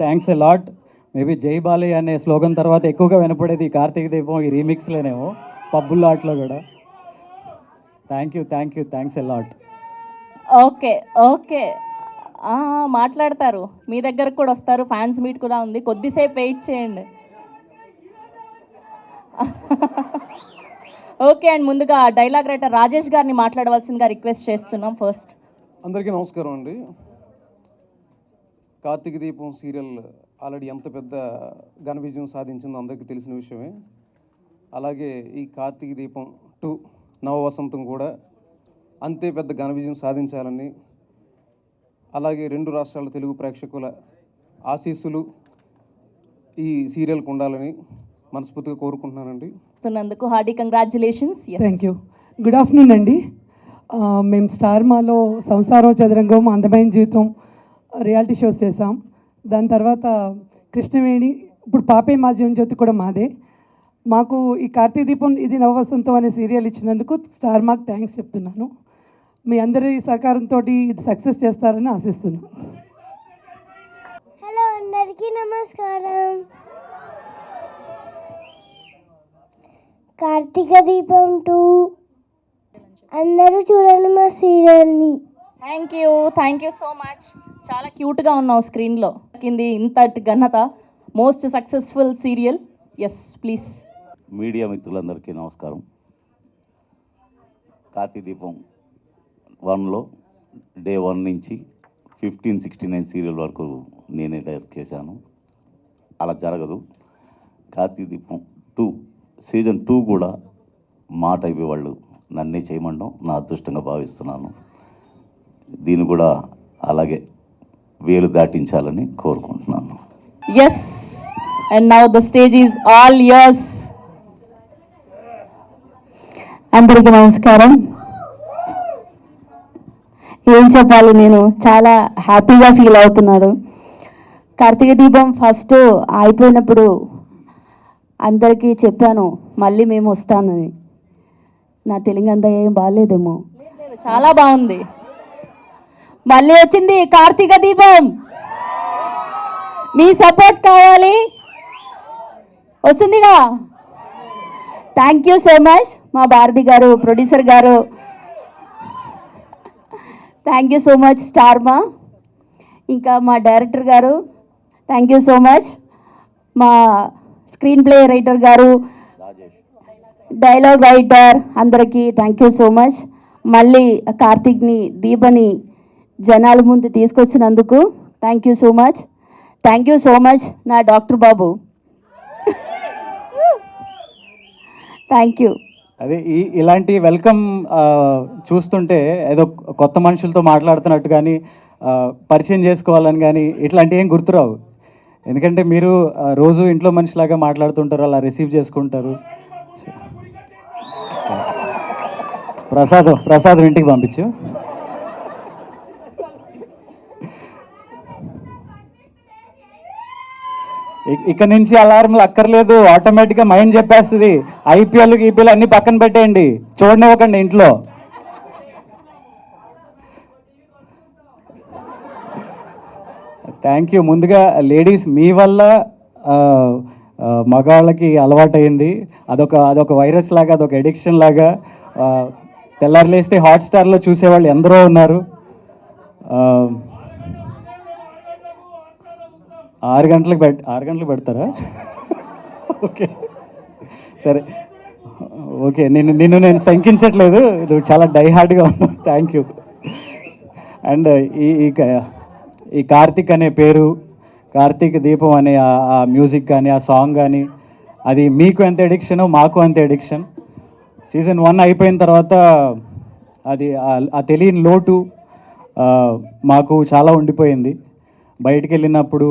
Thanks a lot. Maybe జై Bali అనే slogan తర్వాత ఎక్కువగా వినపడేది ఈ కార్తీక దీపం ఈ రీమిక్స్లోనేమో, పబ్బుల్లో ఆటలో కూడా. Thanks a lot. Okay okay, మాట్లాడతారు, మీ దగ్గరకు కూడా వస్తారు, ఫ్యాన్స్ మీట్ కూడా ఉంది, కొద్దిసేపు వెయిట్ చేయండి. ఓకే అండ్ ముందుగా డైలాగ్ రైటర్ రాజేష్ గారిని మాట్లాడవలసిందిగా రిక్వెస్ట్ చేస్తున్నాం. ఫస్ట్ అందరికీ నమస్కారం అండి. కార్తీక దీపం సీరియల్ ఆల్రెడీ ఎంత పెద్ద ఘన విజయం సాధించిందో అందరికీ తెలిసిన విషయమే. అలాగే ఈ కార్తీక దీపం 2 నవ వసంతం కూడా అంతే పెద్ద ఘన విజయం సాధించాలని, అలాగే 2 రాష్ట్రాల తెలుగు ప్రేక్షకుల ఆశీస్సులు ఈ సీరియల్కి ఉండాలని మనస్ఫూర్తిగా కోరుకుంటున్నానండి. నందుకు hearty congratulations. Thank you. Good afternoon అండి. మేము స్టార్ మాలో సంసారం చదరంగం అందమైన జీవితం రియాలిటీ షోస్ చేసాం. దాని తర్వాత కృష్ణవేణి, ఇప్పుడు పాపే మా జీవన జ్యోతి కూడా మాదే. మాకు ఈ కార్తీక దీపం ఇది నవవసంతం అనే సీరియల్ ఇచ్చినందుకు స్టార్ మాకు థ్యాంక్స్ చెప్తున్నాను. మీ అందరి సహకారంతో ఇది సక్సెస్ చేస్తారని ఆశిస్తున్నాను. హలో అందరికీ నమస్కారం. కార్తీక దీపం 2 అందరూ చూడండి మా సీరియల్ని. Thank you so much. చాలా క్యూట్గా ఉన్నావు స్క్రీన్లో. కింది ఇంతటి ఘనత, most successful serial. Yes please. Media మిత్రులందరికీ నమస్కారం. కార్తీక దీపం 1లో డే 1 నుంచి 1569 సీరియల్ వరకు నేనే డైరెక్ట్ చేశాను. అలా జరగదు. కార్తీక దీపం 2 సీజన్ 2 కూడా మా టైప్ వాళ్ళు నన్నే చేయమండం నా అదృష్టంగా భావిస్తున్నాను. దీన్ని కూడా అలాగే వేలు దాటించాలని కోరుకుంటున్నాను. Yes and now the stage is all yours. అందరికీ నమస్కారం. ఏం చెప్పాలి, నేను చాలా హ్యాపీగా ఫీల్ అవుతున్నాను. కార్తీక దీపం ఫస్ట్ అయిపోయినప్పుడు అందరికీ చెప్పాను మళ్ళీ మేము వస్తానని. నా తెలుగు అంతా ఏం బాగాలేదేమో, చాలా బాగుంది. మళ్ళీ వచ్చింది కార్తీక దీపం. మీ సపోర్ట్ కావాలి, వస్తుందిగా. థ్యాంక్ యూ సో మచ్ మా భారతి గారు, ప్రొడ్యూసర్ గారు. Thank you so much star మా, ఇంకా మా డైరెక్టర్ గారు థ్యాంక్ యూ సో మచ్, మా స్క్రీన్ ప్లే రైటర్ గారు, డైలాగ్ రైటర్ అందరికీ థ్యాంక్ యూ సో మచ్. మళ్ళీ కార్తీక్ని దీపని జనాల ముందు తీసుకొచ్చినందుకు థ్యాంక్ యూ సో మచ్ నా డాక్టర్ బాబు. Thank you. అదే ఇలాంటి వెల్కమ్ చూస్తుంటే ఏదో కొత్త మనుషులతో మాట్లాడుతున్నట్టు కానీ, పరిచయం చేసుకోవాలని కానీ ఇట్లాంటివి ఏం గుర్తురావు. ఎందుకంటే మీరు రోజు ఇంట్లో మనిషిలాగా మాట్లాడుతుంటారు, అలా రిసీవ్ చేసుకుంటారు. ప్రసాదం ఇంటికి పంపించు. ఇక్కడ నుంచి అలారంలు అక్కర్లేదు, ఆటోమేటిక్గా మైండ్ చెప్పేస్తుంది. ఐపీఎల్ అన్ని పక్కన పెట్టేయండి, చూడనివ్వకండి ఇంట్లో. Thank you. ముందుగా లేడీస్ మీ వల్ల మగవాళ్ళకి అలవాటైంది. అదొక వైరస్ లాగా, అదొక ఎడిక్షన్ లాగా. తెల్లారు లేస్తే హాట్స్టార్లో చూసేవాళ్ళు ఎందరో ఉన్నారు. 6 గంటలకు పెడతారా? ఓకే సరే, ఓకే. నిన్ను నేను శంకించట్లేదు, నువ్వు చాలా డైహార్డ్గా ఉన్నావు. Thank you. అండ్ ఈ కార్తీక్ అనే పేరు, కార్తీక దీపం అనే ఆ మ్యూజిక్ కానీ, ఆ సాంగ్ కానీ, అది మీకు ఎంత ఎడిక్షనో మాకు అంత ఎడిక్షన్. సీజన్ 1 అయిపోయిన తర్వాత అది ఆ తెలియని లోటు మాకు చాలా ఉండిపోయింది. బయటికి వెళ్ళినప్పుడు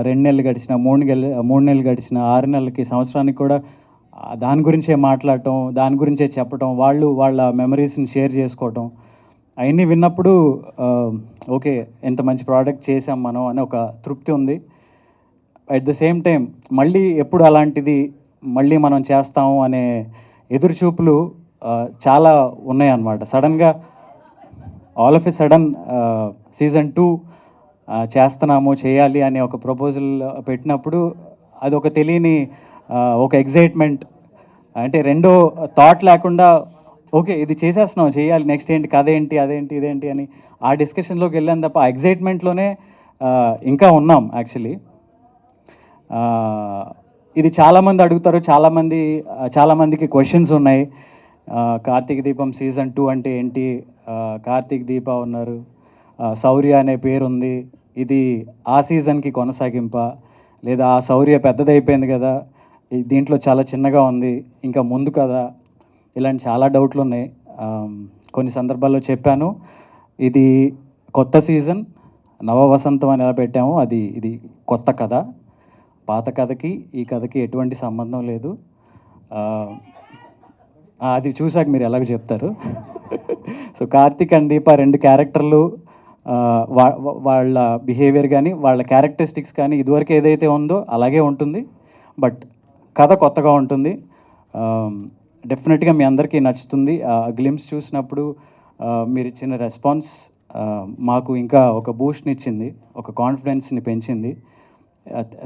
2 నెలలు గడిచిన, 3 నెలలు గడిచిన, 6 నెలలకి, సంవత్సరానికి కూడా దాని గురించే మాట్లాడటం, దాని గురించే చెప్పటం, వాళ్ళ మెమరీస్ని షేర్ చేసుకోవటం, అవన్నీ విన్నప్పుడు ఓకే ఎంత మంచి ప్రోడక్ట్ చేసాం మనం అని ఒక తృప్తి ఉంది. అట్ ద సేమ్ టైం మళ్ళీ ఎప్పుడు అలాంటిది మళ్ళీ మనం చేస్తాము అనే ఎదురుచూపులు చాలా ఉన్నాయన్నమాట. సడన్గా all of a sudden season 2 చేస్తున్నాము, చేయాలి అనే ఒక ప్రపోజల్ పెట్టినప్పుడు అది ఒక తెలియని ఒక ఎగ్జైట్మెంట్, అంటే రెండో థాట్ లేకుండా ఓకే ఇది చేసేస్తున్నాం, చేయాలి, నెక్స్ట్ ఏంటి, కథ ఏంటి, అదేంటి, ఇదేంటి అని ఆ డిస్కషన్లోకి వెళ్ళాను తప్ప ఆ ఎగ్జైట్మెంట్లోనే ఇంకా ఉన్నాం యాక్చువల్లీ. ఇది చాలామంది అడుగుతారు, చాలామందికి క్వశ్చన్స్ ఉన్నాయి. కార్తీక దీపం సీజన్ 2 అంటే ఏంటి, కార్తీక్ దీప ఉన్నారు, శౌర్య అనే పేరు ఉంది, ఇది ఆ సీజన్కి కొనసాగింప, లేదా ఆ శౌర్య పెద్దదైపోయింది కదా, దీంట్లో చాలా చిన్నగా ఉంది, ఇంకా ముందు కదా, ఇలాంటి చాలా డౌట్లు ఉన్నాయి. కొన్ని సందర్భాల్లో చెప్పాను, ఇది కొత్త సీజన్, నవ వసంతం అని ఎలా పెట్టామో ఇది కొత్త కథ. పాత కథకి ఈ కథకి ఎటువంటి సంబంధం లేదు. అది చూసాక మీరు ఎలాగో చెప్తారు. సో కార్తీక్ అండ్ దీప రెండు క్యారెక్టర్లు, వాళ్ళ బిహేవియర్ కానీ వాళ్ళ క్యారెక్టరిస్టిక్స్ కానీ ఇదివరకు ఏదైతే ఉందో అలాగే ఉంటుంది, బట్ కథ కొత్తగా ఉంటుంది. డెఫినెట్గా మీ అందరికీ నచ్చుతుంది. గ్లిమ్స్ చూసినప్పుడు మీరు ఇచ్చిన రెస్పాన్స్ మాకు ఇంకా ఒక బూస్ట్ని ఇచ్చింది, ఒక కాన్ఫిడెన్స్ని పెంచింది.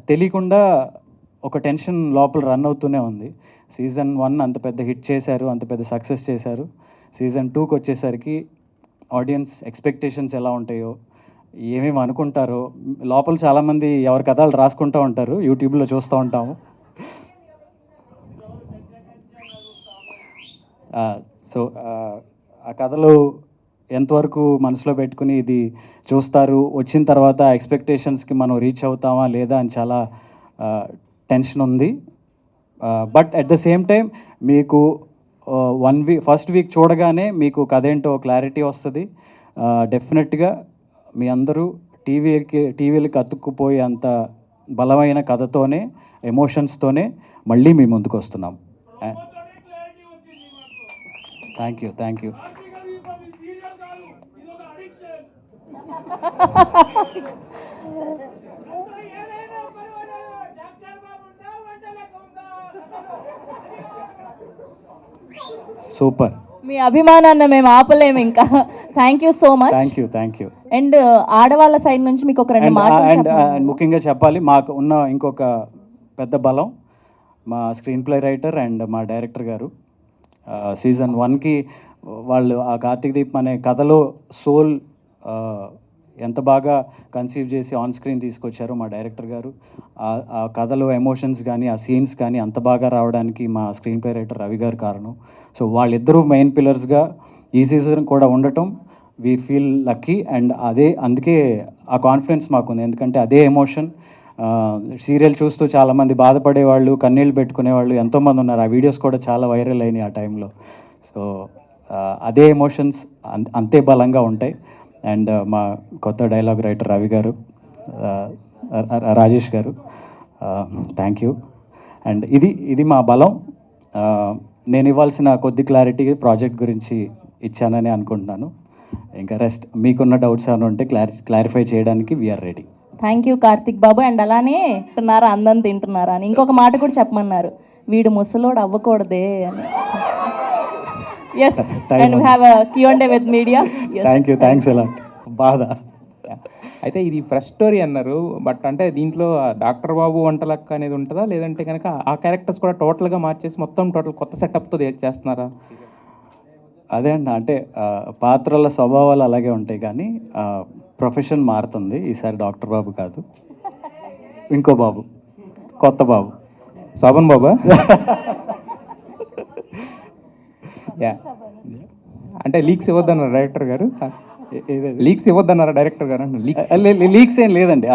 తెలియకుండా ఒక టెన్షన్ లోపల రన్ అవుతూనే ఉంది. సీజన్ 1 అంత పెద్ద హిట్ చేశారు, అంత పెద్ద సక్సెస్ చేశారు. సీజన్ 2కి వచ్చేసరికి ఆడియన్స్ ఎక్స్పెక్టేషన్స్ ఎలా ఉంటాయో, ఏమేమి అనుకుంటారో, లోపల చాలామంది ఎవరి కథలు రాసుకుంటూ ఉంటారు, యూట్యూబ్లో చూస్తూ ఉంటాము. సో ఆ కథలు ఎంతవరకు మనసులో పెట్టుకుని ఇది చూస్తారు, వచ్చిన తర్వాత ఎక్స్పెక్టేషన్స్కి మనం రీచ్ అవుతామా లేదా అని చాలా టెన్షన్ ఉంది. But at the same time మీకు ఫస్ట్ వీక్ చూడగానే మీకు కథ ఏంటో క్లారిటీ వస్తుంది. డెఫినెట్గా మీ అందరూ టీవీలకి అతుక్కుపోయే అంత బలమైన కథతోనే, ఎమోషన్స్తోనే మళ్ళీ మీ ముందుకు వస్తున్నాం. Thank you. సూపర్. మీ అభిమానాన్ని మేము ఆపలేము ఇంకా. Thank you so much. Thank you. And ఆడవాళ్ళ సైడ్ నుంచి మీకు ఒక రెండు మాటలు అండ్ ముఖ్యంగా చెప్పాలి, మాకు ఉన్న ఇంకొక పెద్ద బలం మా స్క్రీన్ ప్లే రైటర్ అండ్ మా డైరెక్టర్ గారు. సీజన్ 1కి వాళ్ళు ఆ కార్తీక్ దీపం అనే కథలో సోల్ ఎంత బాగా కన్సీవ్ చేసి ఆన్ స్క్రీన్ తీసుకొచ్చారో మా డైరెక్టర్ గారు. ఆ కథలో ఎమోషన్స్ కానీ ఆ సీన్స్ కానీ అంత బాగా రావడానికి మా స్క్రీన్ ప్లే రైటర్ రవి గారు కారణం. సో వాళ్ళిద్దరూ మెయిన్ పిల్లర్స్గా ఈ సీజన్ కూడా ఉండటం వీ ఫీల్ లక్కీ. అండ్ అందుకే ఆ కాన్ఫిడెన్స్ మాకుంది, ఎందుకంటే అదే ఎమోషన్ సీరియల్ చూస్తూ చాలామంది బాధపడేవాళ్ళు, కన్నీళ్ళు పెట్టుకునేవాళ్ళు ఎంతోమంది ఉన్నారు. ఆ వీడియోస్ కూడా చాలా వైరల్ అయినాయి ఆ టైంలో. సో అదే ఎమోషన్స్ అంతే బలంగా ఉంటాయి. అండ్ మా కొత్త డైలాగ్ రైటర్ రవి గారు, రాజేష్ గారు, థ్యాంక్ యూ. అండ్ ఇది మా బలం. నేను ఇవ్వాల్సిన కొద్ది క్లారిటీ ప్రాజెక్ట్ గురించి ఇచ్చానని అనుకుంటున్నాను. ఇంకా రెస్ట్ మీకున్న డౌట్స్ ఏమైనా ఉంటే క్లారిఫై చేయడానికి we are ready. Thank you Karthik Babu. And అలానే తింటున్నారా, అందం తింటున్నారా అని ఇంకొక మాట కూడా చెప్పమన్నారు, వీడు ముసలోడు అవ్వకూడదే అని. Yes, and we have a Q&A with media. Thank you, thanks a lot. బాధ అయితే ఇది ఫ్రెష్ స్టోరీ అన్నారు, బట్ అంటే దీంట్లో డాక్టర్ బాబు వంటలక్క అనేది ఉంటుందా, లేదంటే కనుక ఆ క్యారెక్టర్స్ కూడా టోటల్గా మార్చేసి మొత్తం కొత్త సెటప్తో చేస్తున్నారా? అదే అండి, అంటే పాత్రల స్వభావాలు అలాగే ఉంటాయి కానీ ప్రొఫెషన్ మారుతుంది. ఈసారి డాక్టర్ బాబు కాదు, ఇంకో బాబు, కొత్త బాబు, శోభన్ బాబా? యా, అంటే లీక్స్ ఇవ్వద్దన్నారు డైరెక్టర్ గారు. లీక్స్ ఇవ్వద్దన్నారా డైరెక్టర్ గారు? లీక్స్ ఏం లేదండి,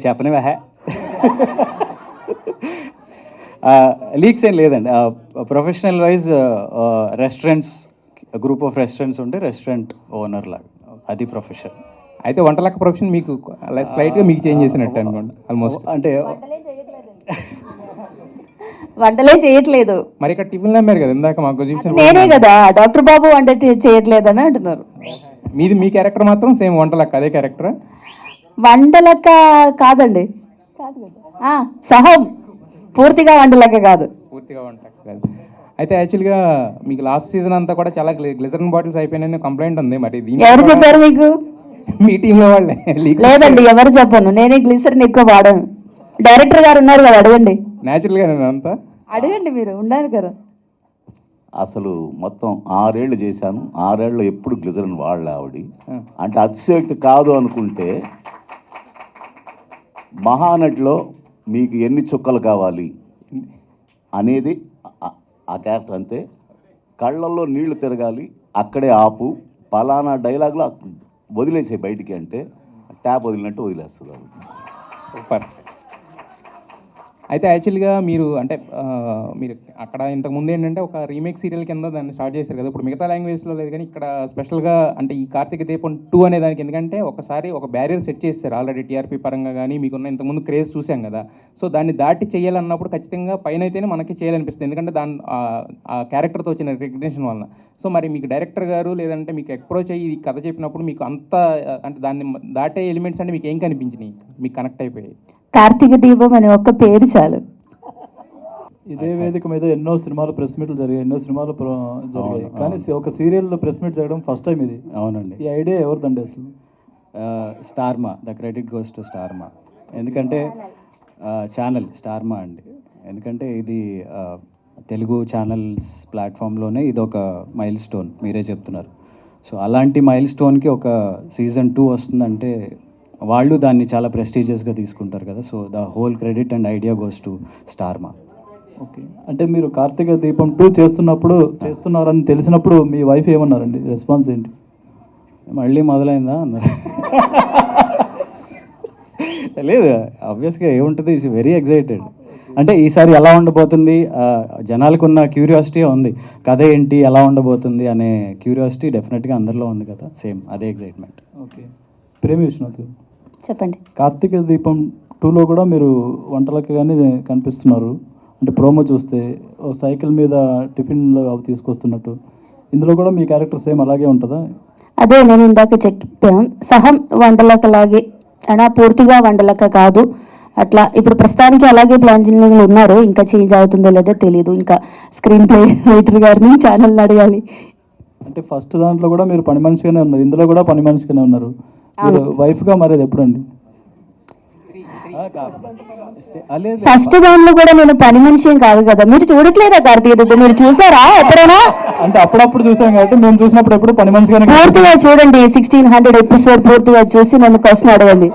చెప్పనివా, లీక్స్ ఏం లేదండి. Professional wise restaurants, group of restaurants ఉంటే రెస్టారెంట్ ఓనర్ లాగా, అది ప్రొఫెషన్. అయితే వంటలక్క ప్రొఫెషన్ మీకు స్లైట్గా మీకు చేంజ్ చేసినట్టు అనుకోండి ఆల్మోస్ట్. అంటే వంటలే చేయట్లేదు. మరి ఇక్కడ టిఫిన్ అమ్మారు కదా ఇందాక మాకు చూపించిన, నేనే కదా డాక్టర్ బాబు వంట చేయట్లేదని అంటున్నారు. మీ క్యారెక్టర్ మాత్రం సేమ్ వంటలక్క అదే క్యారెక్టర్? వంటలక్క కాదండి, సహం పూర్తిగా వంటలక్క కాదు. పూర్తిగా వంటలక్క కాదు. అయితే యాక్చువల్గా మీకు లాస్ట్ సీజన్ అంతా కూడా చాలా గ్లిజరిన్ బాటిల్స్ అయిపోయినాయని కంప్లైంట్ ఉంది. మరి ఎవరు చెప్పారు మీకు? మీ టీంలో వాళ్ళే లీక్ లేదండి, ఎవరు చెప్పను, నేనే గ్లిసరిన్ ఎక్కువ వాడాను. డైరెక్టర్ గారు ఉన్నారు కదా, అడగండి. న్యాచురల్గా నేను అంతా అడగండి, మీరు ఉన్నారు కదా. అసలు మొత్తం 6 ఏళ్ళు చేశాను, 6 ఏళ్ళు ఎప్పుడు గ్లిజరిన్ వాడలే ఆవిడ. అంటే అతిశయోక్తి కాదు అనుకుంటే, మహానటిలో మీకు ఎన్ని చుక్కలు కావాలి అనేది ఆ క్యారెక్టర్ అంతే. కళ్ళల్లో నీళ్లు తిరగాలి, అక్కడే ఆపు, పలానా డైలాగ్లో వదిలేసే బయటికి అంటే ట్యాప్ వదిలినట్టు వదిలేస్తుంది ఆవిడ. సూపర్. అయితే యాక్చువల్గా మీరు అంటే మీరు అక్కడ ఇంతకుముందు ఏంటంటే ఒక రీమేక్ సీరియల్ కింద దాన్ని స్టార్ట్ చేశారు కదా. ఇప్పుడు మిగతా లాంగ్వేజ్లో లేదు, కానీ ఇక్కడ స్పెషల్గా అంటే ఈ కార్తీక దీపం 2 అనే దానికి ఎందుకంటే ఒకసారి ఒక బ్యారియర్ సెట్ చేశారు ఆల్రెడీ టీఆర్పీ పరంగా, కానీ మీకున్న ఇంతకుముందు క్రేజ్ చూసాం కదా. సో దాన్ని దాటి చేయాలన్నప్పుడు ఖచ్చితంగా పైన అయితేనే మనకి చేయాలనిపిస్తుంది, ఎందుకంటే ఆ క్యారెక్టర్తో వచ్చిన రికగ్నిషన్ వలన. సో మరి మీకు డైరెక్టర్ గారు లేదంటే మీకు అప్రోచ్ అయ్యి ఈ కథ చెప్పినప్పుడు మీకు అంత అంటే దాన్ని దాటే ఎలిమెంట్స్ అంటే మీకు ఏం కనిపించినాయి, మీకు కనెక్ట్ అయిపోయాయి? కార్తీక దీపం అనే ఒక్క పేరు చాలు. ఇదే వేదిక మీద ఎన్నో సినిమాలు ప్రెస్ మీట్లు జరిగాయి, ఎన్నో సినిమాలు జరిగాయి, కానీ ఒక సీరియల్ ప్రెస్ మీట్ చేయడం ఫస్ట్ టైం ఇది. అవునండి. ఈ ఐడియా ఎవరిదండి అసలు? Star Maa, the credit goes to Star Maa. ఎందుకంటే ఛానల్ స్టార్మా అండి. ఎందుకంటే ఇది తెలుగు ఛానల్స్ ప్లాట్ఫామ్లోనే ఇది ఒక మైల్ స్టోన్, మీరే చెప్తున్నారు. సో అలాంటి మైల్ స్టోన్కి ఒక సీజన్ 2 వస్తుందంటే వాళ్ళు దాన్ని చాలా ప్రెస్టీజియస్గా తీసుకుంటారు కదా. So the whole credit and idea goes to Star Maa. Okay, అంటే మీరు కార్తీక దీపం 2 చేస్తున్నారని తెలిసినప్పుడు మీ వైఫ్ ఏమన్నారండి? రెస్పాన్స్ ఏంటి? మళ్ళీ మొదలైందా అన్నారు. లేదు, ఆబ్వియస్గా ఏముంటుంది, వెరీ ఎక్సైటెడ్. అంటే ఈసారి ఎలా ఉండబోతుంది, జనాలకున్న క్యూరియాసిటీ ఉంది, కథ ఏంటి, ఎలా ఉండబోతుంది అనే క్యూరియాసిటీ డెఫినెట్గా అందరిలో ఉంది కదా. సేమ్ అదే ఎక్సైట్మెంట్. ఓకే, ప్రేమ విశ్వనాథ్ చెప్పండి. కార్తీక దీపం 2లో కూడా మీరు వంటలకి కానీ కనిపిస్తున్నారు. అంటే ప్రోమో చూస్తే ఓ సైకిల్ మీద టిఫిన్లో అవి తీసుకొస్తున్నట్టు, ఇందులో కూడా మీ క్యారెక్టర్ సేమ్ అలాగే ఉంటుందా? అదే నేను ఇందాక చెప్పాను, సహం వంటలకలాగే అయినా పూర్తిగా వంటలక కాదు. అట్లా ఇప్పుడు ప్రస్తుతానికి అలాగే ప్లాన్జింగ్లు ఉన్నారు, ఇంకా చేంజ్ అవుతుందో లేదో తెలియదు. ఇంకా స్క్రీన్ ప్లే రైటర్ గారిని ఛానల్ని అడగాలి. అంటే ఫస్ట్ దాంట్లో కూడా మీరు పని మనిషిగానే ఉన్నారు, ఇందులో కూడా పని మనిషిగానే ఉన్నారు. వైఫ్గా మారేది ఎప్పుడండి? ఫస్ట్ దాంట్లో కూడా నేను పని మనిషి ఏం కాదు కదా. మీరు చూడట్లేదా కార్తీక దీపం? మీరు చూసారా ఎప్పుడైనా? అంటే అప్పుడప్పుడు చూసాం కాబట్టి మేము చూసినప్పుడు ఎప్పుడు పని మనిషిగానే. పూర్తిగా చూడండి, 1600 ఎపిసోడ్ పూర్తిగా చూసి నన్ను క్వశ్చన్ అడగండి.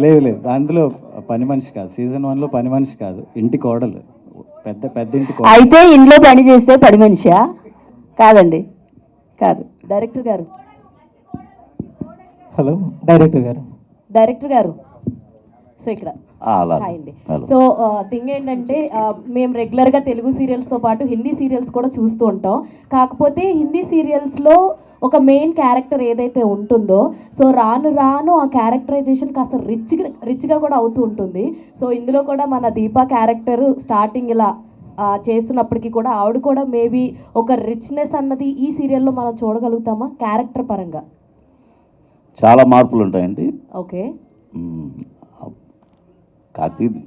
లేదు, దాంట్లో పని మనిషి కాదు, సీజన్ 1లో పని మనిషి కాదు, ఇంటి కోడలు, పెద్ద ఇంటి కోడలు. అయితే ఇంట్లో పని చేస్తే పని మనిషా? కాదండి, కాదు. డైరెక్టర్ గారు. హలో డైరెక్టర్ గారు. సో ఇక్కడ అలా హాయ్ అండి. సో థింగ్ ఏంటంటే మేము రెగ్యులర్గా తెలుగు సీరియల్స్తో పాటు హిందీ సీరియల్స్ కూడా చూస్తూ ఉంటాం. కాకపోతే హిందీ సీరియల్స్లో ఒక మెయిన్ క్యారెక్టర్ ఏదైతే ఉంటుందో, సో రాను రాను ఆ క్యారెక్టరైజేషన్ కాస్త రిచ్గా కూడా అవుతూ ఉంటుంది. సో ఇందులో కూడా మన దీపా క్యారెక్టర్ స్టార్టింగ్ ఇలా చేస్తున్నప్పటికీ కూడా ఆవిడ కూడా మేబీ ఒక రిచ్నెస్ అన్నది ఈ సీరియల్లో మనం చూడగలుగుతామా క్యారెక్టర్ పరంగా? చాలా మార్పులు ఉంటాయండి. ఓకే,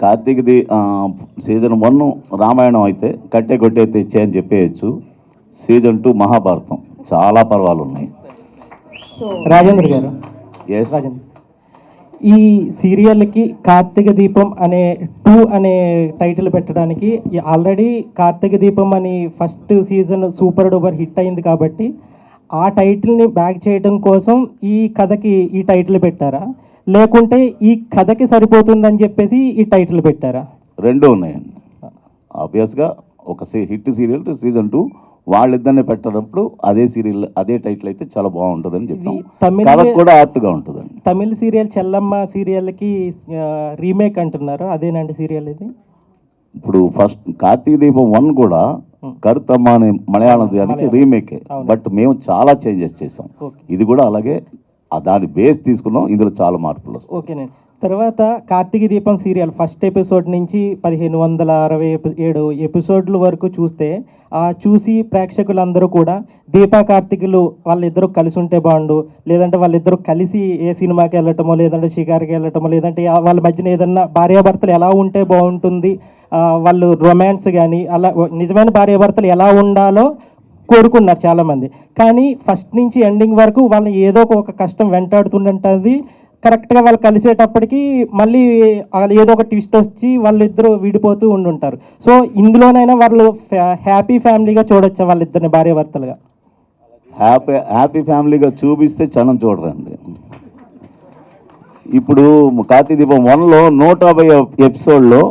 కార్తీకది సీజన్ 1 రామాయణం అయితే కట్టే కొట్టే తెచ్చే అని చెప్పేయచ్చు. సీజన్ 2 మహాభారతం, చాలా పర్వాలు ఉన్నాయి. రాజేంద్ర గారు, ఎస్, ఈ సీరియల్కి కార్తీక దీపం అనే 2 అనే టైటిల్ పెట్టడానికి ఆల్రెడీ కార్తీక దీపం అని first season super duper hit అయింది కాబట్టి ఆ టైటిల్ని బ్యాక్ చేయడం కోసం ఈ కథకి ఈ టైటిల్ పెట్టారా, లేకుంటే ఈ కథకి సరిపోతుందని చెప్పేసి ఈ టైటిల్ పెట్టారా? రెండూ ఉన్నాయండి. ఆబ్వియస్గా ఒక హిట్ సీరియల్ సీజన్ 2 వాళ్ళిద్దరిని పెట్టినప్పుడు అదే సీరియల్ అదే టైటిల్ అయితే చాలా బాగుంటుందని చెప్పాం. కథ కూడా యాప్ట్గా ఉంటుందండి. తమిళ సీరియల్ చెల్లమ్మ సీరియల్కి రీమేక్ అంటున్నారు, అదేనండి సీరియల్ ఇది? ఇప్పుడు ఫస్ట్ కార్తీక దీపం 1 కూడా కరుతమ్మ అనే మలయాళం దానికి రీమేకే, బట్ మేము చాలా చేంజెస్ చేసాం. ఇది కూడా అలాగే దాని బేస్ తీసుకున్నాం, ఇందులో చాలా మార్పులు వస్తాయి. ఓకేనండి. తర్వాత కార్తీక దీపం సీరియల్ ఫస్ట్ ఎపిసోడ్ నుంచి 1567 ఎపిసోడ్ల వరకు చూస్తే చూసి ప్రేక్షకులందరూ కూడా దీపా కార్తీకులు వాళ్ళిద్దరూ కలిసి ఉంటే బాగుండు, లేదంటే వాళ్ళిద్దరూ కలిసి ఏ సినిమాకి వెళ్ళటమో, లేదంటే షికార్కి వెళ్ళటమో, లేదంటే వాళ్ళ మధ్యన ఏదన్నా భార్యాభర్తలు ఎలా ఉంటే బాగుంటుంది, వాళ్ళు రొమాన్స్ కానీ అలా నిజమైన భార్యాభర్తలు ఎలా ఉండాలో కోరుకున్నారు చాలామంది. కానీ ఫస్ట్ నుంచి ఎండింగ్ వరకు వాళ్ళని ఏదో ఒక కష్టం వెంటాడుతుంటుంది. కరెక్ట్గా వాళ్ళు కలిసేటప్పటికి మళ్ళీ వాళ్ళు ఏదో ఒక ట్విస్ట్ వచ్చి వాళ్ళిద్దరూ విడిపోతూ ఉండుంటారు. సో ఇందులోనైనా వాళ్ళు హ్యాపీ ఫ్యామిలీగా చూడొచ్చా వాళ్ళిద్దరిని భార్యాభర్తలుగా? హ్యాపీ ఫ్యామిలీగా చూపిస్తే జనం చూడరండి. ఇప్పుడు కార్తీక దీపం 1లో 150 ఎపిసోడ్లో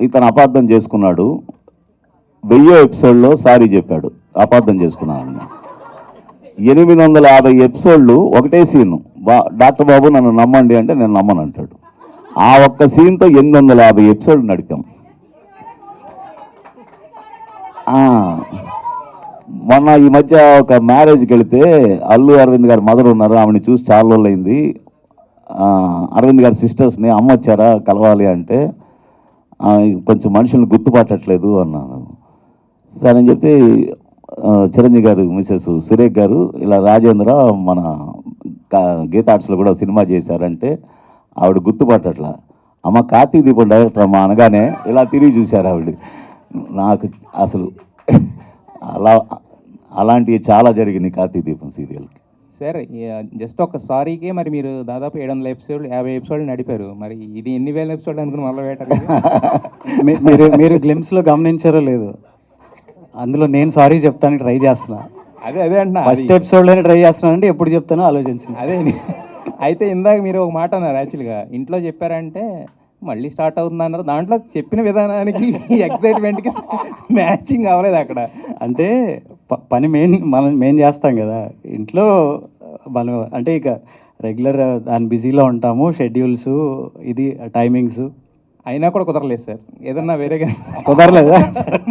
ఇతను అపార్థం చేసుకున్నాడు, 1000 ఎపిసోడ్లో సారీ చెప్పాడు, అపార్థం చేసుకున్నాను. 850 ఎపిసోడ్లు ఒకటే సీను, డాక్టర్ బాబు నన్ను నమ్మండి అంటే నేను నమ్మను అంటాడు. ఆ ఒక్క సీన్తో 850 ఎపిసోడ్లు నడిపాం. మొన్న ఈ మధ్య ఒక మ్యారేజ్కి వెళితే అల్లు అరవింద్ గారి మదర్ ఉన్నారు, ఆమెను చూసి చాలా రోజులు అయింది. అరవింద్ గారి సిస్టర్స్ని అమ్మ వచ్చారా కలవాలి అంటే కొంచెం మనుషులను గుర్తుపట్టట్లేదు అన్నాను. సరే అని చెప్పి చిరంజీవి గారు మిసెస్ సురేఖ్ గారు ఇలా రాజేంద్ర మన గీతా ఆర్ట్స్లో కూడా సినిమా చేశారంటే ఆవిడ గుర్తుపట్టట్లా. అమ్మ కార్తీక దీపం డైరెక్టర్ అమ్మ అనగానే ఇలా తిరిగి చూశారు ఆవిడ. నాకు అసలు అలాంటివి చాలా జరిగినాయి కార్తీక దీపం సీరియల్కి. సార్ జస్ట్ ఒక సారీకే మరి మీరు దాదాపు 700 ఎపిసోడ్లు 50 ఎపిసోడ్లు నడిపారు. మరి ఇది ఎన్ని వేల ఎపిసోడ్లు అనుకుని మొదలు పెట్టారు? మీరు గ్లిమ్స్లో గమనించారో లేదు, అందులో నేను సారీ చెప్తానికి ట్రై చేస్తున్నా. అదే అంటున్నా, ఫస్ట్ ఎపిసోడ్లోనే ట్రై చేస్తున్నానంటే ఎప్పుడు చెప్తానో ఆలోచించండి. అదే అయితే ఇందాక మీరు ఒక మాట అన్నారు, యాక్చువల్గా ఇంట్లో చెప్పారంటే మళ్ళీ స్టార్ట్ అవుతుంది అన్నారు. దాంట్లో చెప్పిన విధానానికి ఎక్సైట్మెంట్కి మ్యాచింగ్ అవ్వలేదు అక్కడ. అంటే పని మేము చేస్తాం కదా ఇంట్లో, మనం అంటే ఇక రెగ్యులర్ దాని బిజీలో ఉంటాము, షెడ్యూల్స్ ఇది టైమింగ్స్ అయినా కూడా కుదరలేదు సార్. ఏదన్నా వేరేగా కుదరలేదా?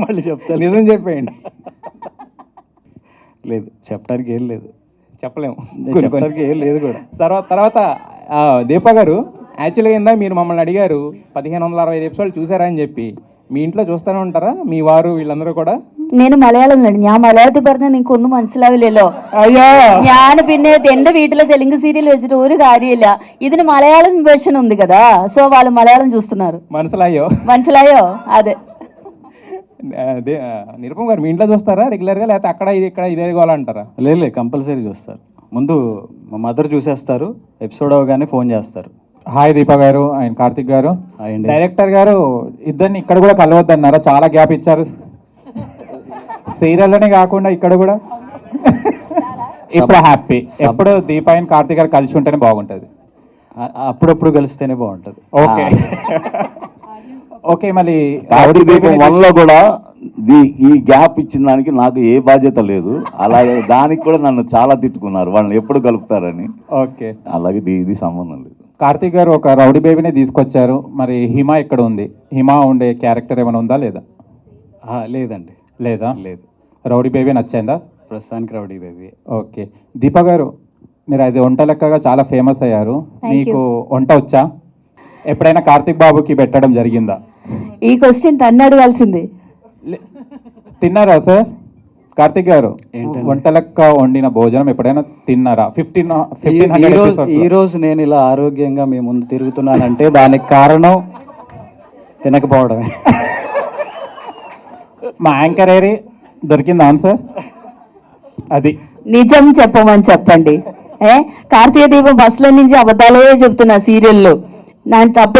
మళ్ళీ చెప్తాను, నిజం చెప్పేయండి. లేదు చెప్పడానికి ఏం లేదు, చెప్పలేము, చెప్పడానికి ఏం లేదు కూడా. తర్వాత దీపా గారు యాక్చువల్గా ఇందా మీరు మమ్మల్ని అడిగారు 1565 ఎపిసోడ్లు చూసారా అని చెప్పి. మీ ఇంట్లో చూస్తూనే ఉంటారా మీ వారు వీళ్ళందరూ కూడా? నేను മലയാളത്തിലാണ്, ഞാൻ മലയാളത്തിൽ പറഞ്ഞാൽ നിങ്ങൾക്ക് ഒന്നും മനസ്സിലാവില്ലല്ലോ. അയ്യോ, ഞാൻ പിന്നെ എന്റെ വീട്ടിലെ തെലുങ്ക് సీరియల్ వెచ్చిട്ട് ഒരു കാര്യമില്ല. ഇതിന് మలయాళం వెర్షన్ ఉంది కదా, సో వాళ్ళు మలయాళం చూస్తున్నారు. మనసులాయో అదే. అదే నిరుపమ్ గారు మీ ఇంట్లో చూస్తారా రెగ్యులర్గా, లేకపోతే అక్కడ ఇది ఇక్కడ ఇదే గోలంటారా? లేదు కంపల్సరీ చూస్తారు. ముందు మా మదర్ చూసేస్తారు, ఎపిసోడ్ అవగానే ఫోన్ చేస్తారు. హాయ్ దీపా గారు అండ్ కార్తిక్ గారు. డైరెక్టర్ గారు ఇద్దరిని ఇక్కడ కూడా కలవద్దన్నారా? చాలా గ్యాప్ ఇచ్చారు సీరియల్లోనే కాకుండా ఇక్కడ కూడా. ఇప్పుడు హ్యాపీ, ఎప్పుడు దీపా అండ్ కార్తిక్ గారు కలిసి ఉంటేనే బాగుంటుంది. అప్పుడప్పుడు కలిస్తేనే బాగుంటుంది. Okay okay. మళ్ళీ కార్తీక దీపం 1లో కూడా ఈ గ్యాప్ ఇచ్చిన దానికి నాకు ఏ బాధ్యత లేదు. అలాగే దానికి కూడా నన్ను చాలా తిట్టుకున్నారు, వాళ్ళని ఎప్పుడు కలుపుతారని. ఓకే, అలాగే ఇది సంబంధం లేదు. కార్తిక్ గారు ఒక రౌడీ బేబీని తీసుకొచ్చారు, మరి హిమా ఎక్కడ ఉంది? హిమా ఉండే క్యారెక్టర్ ఏమైనా ఉందా లేదా? లేదండి. లేదా? లేదు. రౌడీ బేబీ నచ్చిందా? ప్రస్తుతానికి రౌడీ బేబీ. ఓకే. దీపా గారు మీరు అది వంట లెక్కగా చాలా ఫేమస్ అయ్యారు, మీకు వంట వచ్చా? ఎప్పుడైనా కార్తిక్ బాబుకి పెట్టడం జరిగిందా? ఈ క్వశ్చన్ తన్ను అడగాల్సింది. తిన్నారా సార్ కార్తిక్ గారు? వంట లెక్క వండిన భోజనం ఎప్పుడైనా తిన్నారా? 1500 ఈ రోజు నేను ఇలా ఆరోగ్యంగా మీ ముందు తిరుగుతున్నానంటే దానికి కారణం తినకపోవడమే. మా యాంకర్ ఏరి దొరికిందా ఆన్సర్? అది నిజం చెప్పమని చెప్పండి. కార్తీక దీపం బస్సుల నుంచి అబద్ధాలే చెప్తున్నా సీరియల్లో. నేను తప్పు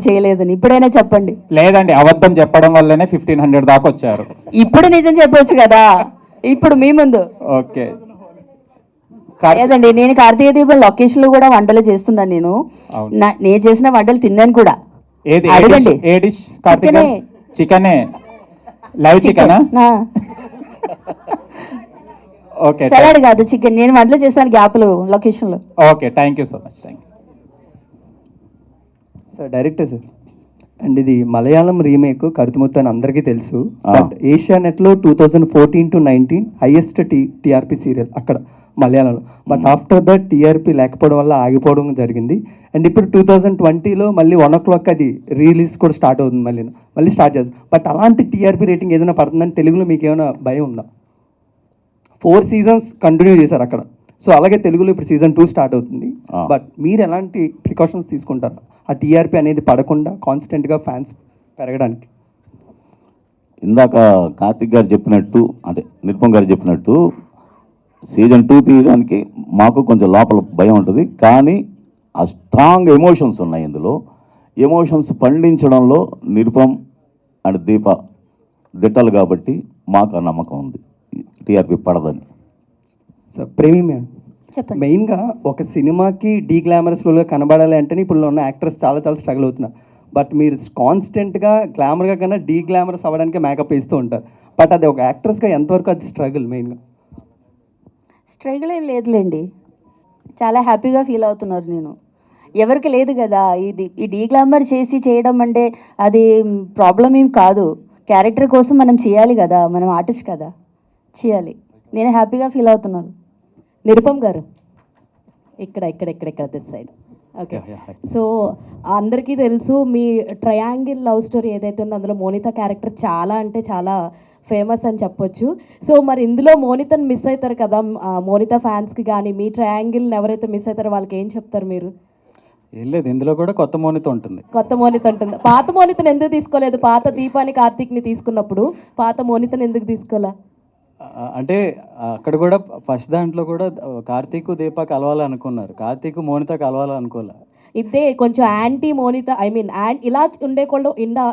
చేయలేదని ఇప్పుడైనా చెప్పండి. లేదండి, అబద్ధం చెప్పడం వల్లనే 1500 దాకా వచ్చారు. ఇప్పుడు నిజం చెప్పొచ్చు కదా, ఇప్పుడు మీ ముందు. ఓకే. లేదండి, నేను కార్తీక దీపం లొకేషన్ లో కూడా వంటలు చేస్తున్నాను. నేను చేసిన వంటలు తిన్నాను కూడా. అడగండి. చికెనే, లైవ్ చికెనా? ఓకే, సలాడ్ కాదు చికెన్. నేను వంటలు చేశాను గ్యాప్లు లొకేషన్ లో. Okay, thank you so much. Thank you sir. Director sir, and ఇది మలయాళం రీమేక్ కరుతుముత్తు అని అందరికీ తెలుసు. బట్ ఏషియానెట్లో 2014 to 19 హైయెస్ట్ టీఆర్పీ సీరియల్ అక్కడ మలయాళంలో. బట్ ఆఫ్టర్ దట్ టీఆర్పీ లేకపోవడం వల్ల ఆగిపోవడం జరిగింది. అండ్ ఇప్పుడు 2020లో మళ్ళీ 1 o'clock అది రిలీజ్ కూడా స్టార్ట్ అవుతుంది, మళ్ళీ స్టార్ట్ చేస్తుంది. బట్ అలాంటి టీఆర్పీ రేటింగ్ ఏదైనా పడుతుందని తెలుగులో మీకు ఏమైనా భయం ఉందా? 4 seasons కంటిన్యూ చేశారు అక్కడ, సో అలాగే తెలుగులో ఇప్పుడు season 2 స్టార్ట్ అవుతుంది. బట్ మీరు ఎలాంటి ప్రికాషన్స్ తీసుకుంటారు ఆ టీఆర్పీ అనేది పడకుండా కాన్స్టెంట్గా ఫ్యాన్స్ పెరగడానికి? ఇందాక కార్తిక్ గారు చెప్పినట్టు, అంటే నిరుపమ్ గారు చెప్పినట్టు, సీజన్ 2 తీయడానికి మాకు కొంచెం లోపల భయం ఉంటుంది. కానీ ఆ స్ట్రాంగ్ ఎమోషన్స్ ఉన్నాయి ఇందులో. ఎమోషన్స్ పండించడంలో నిరుపమ్ అండ్ దీప దిట్టలు కాబట్టి మాకు ఆ నమ్మకం ఉంది టీఆర్పీ పడదని. సార్ ప్రేమి మేడం, చెప్పండి. మెయిన్గా ఒక సినిమాకి గ్లామరస్ రోల్గా కనబడాలి అంటేనే ఇప్పుడు ఉన్న యాక్టర్స్ చాలా చాలా స్ట్రగుల్ అవుతున్నారు. బట్ మీరు కాన్స్టెంట్గా గ్లామర్గా కన్నా గ్లామరస్ అవ్వడానికి మేకప్ వేస్తూ ఉంటారు. బట్ అది ఒక యాక్ట్రెస్గా ఎంతవరకు అది స్ట్రగుల్? మెయిన్గా స్ట్రగుల్ ఏం లేదులేండి, చాలా హ్యాపీగా ఫీల్ అవుతున్నారు. నేను ఎవరికి లేదు కదా ఇది, ఈ డీగ్లామర్ చేయడం అంటే అది ప్రాబ్లం ఏం కాదు. క్యారెక్టర్ కోసం మనం చేయాలి కదా, మనం ఆర్టిస్ట్ కదా, చేయాలి. నేను హ్యాపీగా ఫీల్ అవుతున్నాను. నిరుపమ్ గారు ఇక్కడ దిస్ సైడ్. ఓకే, సో అందరికీ తెలుసు మీ ట్రయాంగిల్ లవ్ స్టోరీ ఏదైతే ఉందో అందులో మోనిత క్యారెక్టర్ చాలా అంటే చాలా ఫేమస్ అని చెప్పొచ్చు. సో మరి ఇందులో మోనితను మిస్ అవుతారు కదా, మోనిత ఫ్యాన్స్కి కానీ మీ ట్రయాంగిల్ని ఎవరైతే మిస్ అవుతారో వాళ్ళకి ఏం చెప్తారు మీరు? ఏం లేదు, ఇందులో కూడా కొత్త మోనిత ఉంటుంది. కొత్త మోనిత ఉంటుంది. పాత మోనితను ఎందుకు తీసుకోలేదు? పాత దీపాని కార్తీక్ని తీసుకున్నప్పుడు పాత మోనితను ఎందుకు తీసుకోలే? అంటే అక్కడ కూడా ఫస్ట్ దాంట్లో కూడా కార్తీక్ దీప కలవాలనుకున్నారు, కార్తీక్ మోనిత కలవాలనుకోలే. ఇదే కొంచెం యాంటీ మోనిత, ఐ మీన్ ఇలా ఉండేవాళ్ళు ఇలా